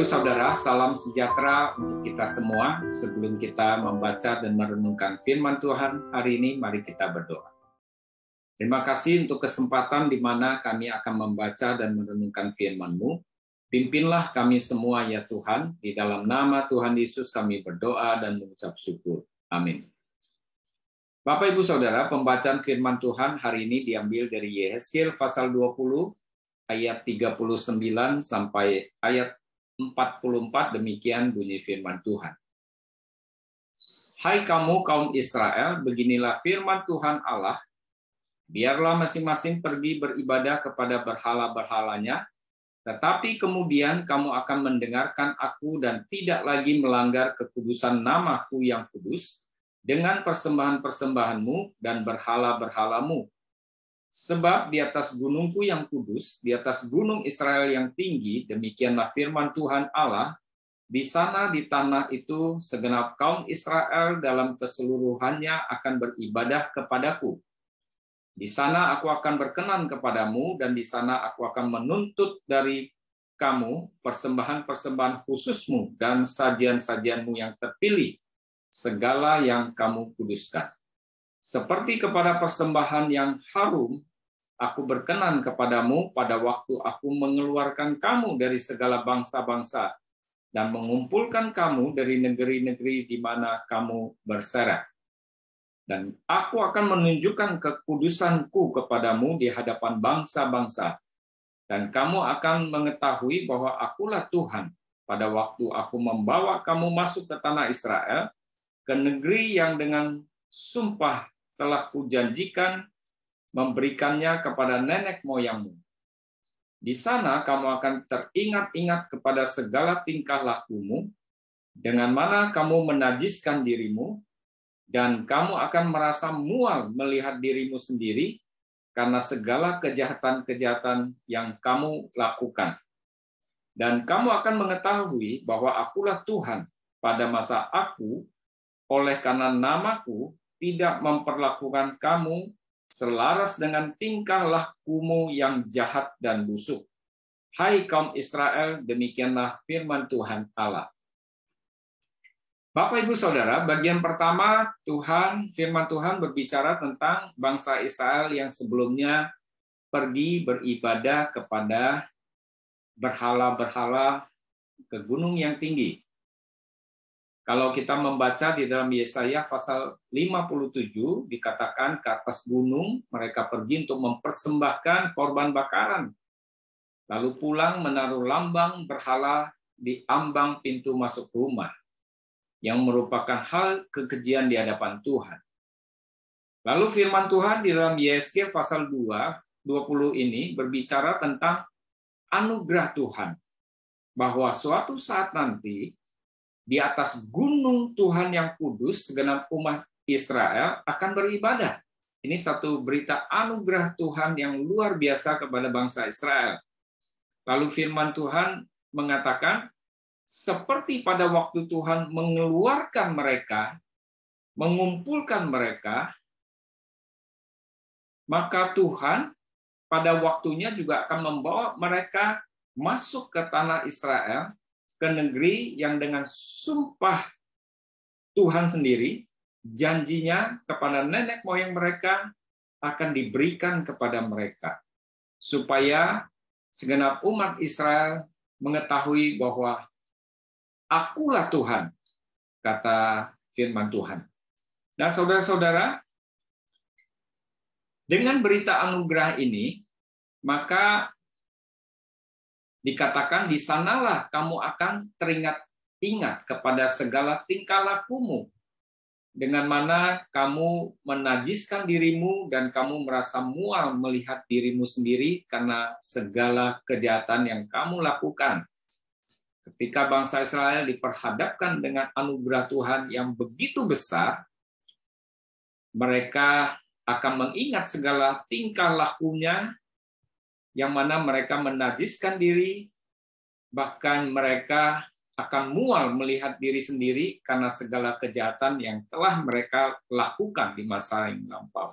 Ibu Saudara, salam sejahtera untuk kita semua. Sebelum kita membaca dan merenungkan firman Tuhan hari ini, mari kita berdoa. Terima kasih untuk kesempatan di mana kami akan membaca dan merenungkan firman-Mu. Pimpinlah kami semua ya Tuhan, di dalam nama Tuhan Yesus kami berdoa dan mengucap syukur. Amin. Bapak Ibu Saudara, pembacaan firman Tuhan hari ini diambil dari Yehezkiel pasal 20 ayat 39 sampai ayat 44, demikian bunyi firman Tuhan. Hai kamu kaum Israel, beginilah firman Tuhan Allah, biarlah masing-masing pergi beribadah kepada berhala-berhalanya, tetapi kemudian kamu akan mendengarkan aku dan tidak lagi melanggar kekudusan namaku yang kudus dengan persembahan-persembahanmu dan berhala-berhalamu. Sebab di atas gunungku yang kudus, di atas gunung Israel yang tinggi, demikianlah firman Tuhan Allah, di sana di tanah itu segenap kaum Israel dalam keseluruhannya akan beribadah kepadaku. Di sana aku akan berkenan kepadamu, dan di sana aku akan menuntut dari kamu persembahan-persembahan khususmu dan sajian-sajianmu yang terpilih, segala yang kamu kuduskan. Seperti kepada persembahan yang harum, aku berkenan kepadamu pada waktu aku mengeluarkan kamu dari segala bangsa-bangsa dan mengumpulkan kamu dari negeri-negeri di mana kamu berseret. Dan aku akan menunjukkan kekudusanku kepadamu di hadapan bangsa-bangsa. Dan kamu akan mengetahui bahwa akulah Tuhan pada waktu aku membawa kamu masuk ke tanah Israel, ke negeri yang dengan sumpah telah kujanjikan memberikannya kepada nenek moyangmu. Di sana kamu akan teringat-ingat kepada segala tingkah lakumu, dengan mana kamu menajiskan dirimu, dan kamu akan merasa mual melihat dirimu sendiri karena segala kejahatan-kejahatan yang kamu lakukan. Dan kamu akan mengetahui bahwa akulah Tuhan pada masa aku, oleh karena namaku, tidak memperlakukan kamu selaras dengan tingkah lakumu yang jahat dan busuk. Hai kaum Israel, demikianlah firman Tuhan Allah. Bapak Ibu Saudara, bagian pertama firman Tuhan berbicara tentang bangsa Israel yang sebelumnya pergi beribadah kepada berhala-berhala ke gunung yang tinggi. Kalau kita membaca di dalam Yesaya pasal 57, dikatakan ke atas gunung mereka pergi untuk mempersembahkan korban bakaran. Lalu pulang menaruh lambang berhala di ambang pintu masuk rumah, yang merupakan hal kekejian di hadapan Tuhan. Lalu firman Tuhan di dalam Yehezkiel pasal 20 ini berbicara tentang anugerah Tuhan. Bahwa suatu saat nanti, di atas gunung Tuhan yang kudus, segenap umat Israel akan beribadah. Ini satu berita anugerah Tuhan yang luar biasa kepada bangsa Israel. Lalu firman Tuhan mengatakan, seperti pada waktu Tuhan mengeluarkan mereka, mengumpulkan mereka, maka Tuhan pada waktunya juga akan membawa mereka masuk ke tanah Israel, ke negeri yang dengan sumpah Tuhan sendiri, janjinya kepada nenek moyang mereka akan diberikan kepada mereka. Supaya segenap umat Israel mengetahui bahwa akulah Tuhan, kata firman Tuhan. Nah saudara-saudara, dengan berita anugerah ini, maka dikatakan di sanalah kamu akan teringat-ingat kepada segala tingkah lakumu, dengan mana kamu menajiskan dirimu dan kamu merasa mual melihat dirimu sendiri karena segala kejahatan yang kamu lakukan. Ketika bangsa Israel diperhadapkan dengan anugerah Tuhan yang begitu besar, mereka akan mengingat segala tingkah lakunya, yang mana mereka menajiskan diri, bahkan mereka akan mual melihat diri sendiri karena segala kejahatan yang telah mereka lakukan di masa yang lampau.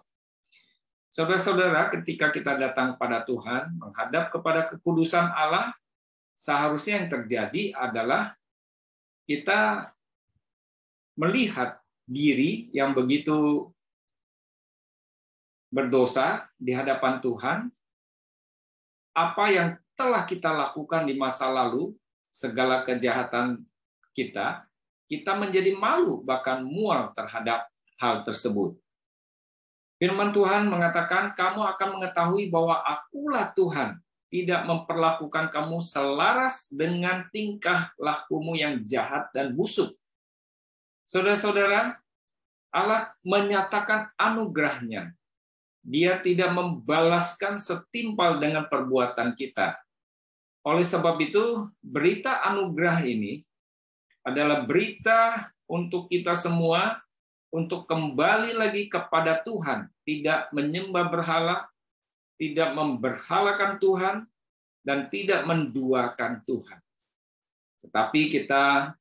Saudara-saudara, ketika kita datang pada Tuhan, menghadap kepada kekudusan Allah, seharusnya yang terjadi adalah kita melihat diri yang begitu berdosa di hadapan Tuhan, apa yang telah kita lakukan di masa lalu, segala kejahatan kita menjadi malu bahkan mual terhadap hal tersebut. Firman Tuhan mengatakan, kamu akan mengetahui bahwa akulah Tuhan, tidak memperlakukan kamu selaras dengan tingkah lakumu yang jahat dan busuk. Saudara-saudara, Allah menyatakan anugerahnya. Dia tidak membalaskan setimpal dengan perbuatan kita. Oleh sebab itu, berita anugerah ini adalah berita untuk kita semua untuk kembali lagi kepada Tuhan, tidak menyembah berhala, tidak memberhalakan Tuhan, dan tidak menduakan Tuhan. Tetapi kita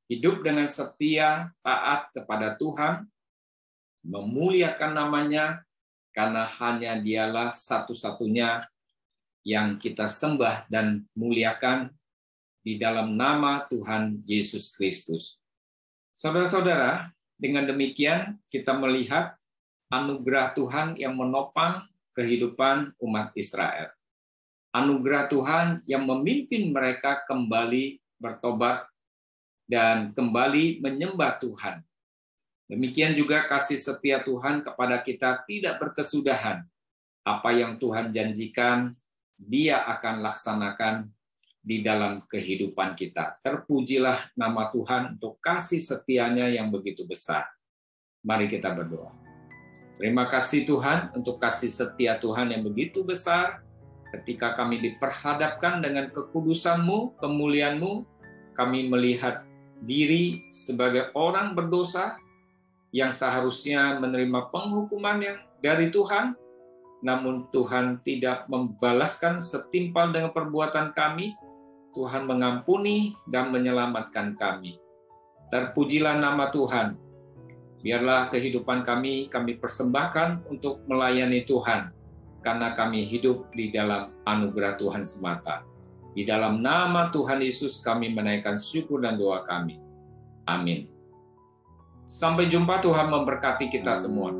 hidup dengan setia, taat kepada Tuhan, memuliakan namanya, karena hanya Dialah satu-satunya yang kita sembah dan muliakan di dalam nama Tuhan Yesus Kristus. Saudara-saudara, dengan demikian kita melihat anugerah Tuhan yang menopang kehidupan umat Israel. Anugerah Tuhan yang memimpin mereka kembali bertobat dan kembali menyembah Tuhan. Demikian juga kasih setia Tuhan kepada kita tidak berkesudahan. Apa yang Tuhan janjikan, Dia akan laksanakan di dalam kehidupan kita. Terpujilah nama Tuhan untuk kasih setianya yang begitu besar. Mari kita berdoa. Terima kasih Tuhan untuk kasih setia Tuhan yang begitu besar. Ketika kami diperhadapkan dengan kekudusan-Mu, kemuliaan-Mu, kami melihat diri sebagai orang berdosa, yang seharusnya menerima penghukuman yang dari Tuhan, namun Tuhan tidak membalaskan setimpal dengan perbuatan kami. Tuhan mengampuni dan menyelamatkan kami. Terpujilah nama Tuhan. Biarlah kehidupan kami persembahkan untuk melayani Tuhan, karena kami hidup di dalam anugerah Tuhan semata. Di dalam nama Tuhan Yesus kami menaikkan syukur dan doa kami. Amin. Sampai jumpa, Tuhan memberkati kita semua.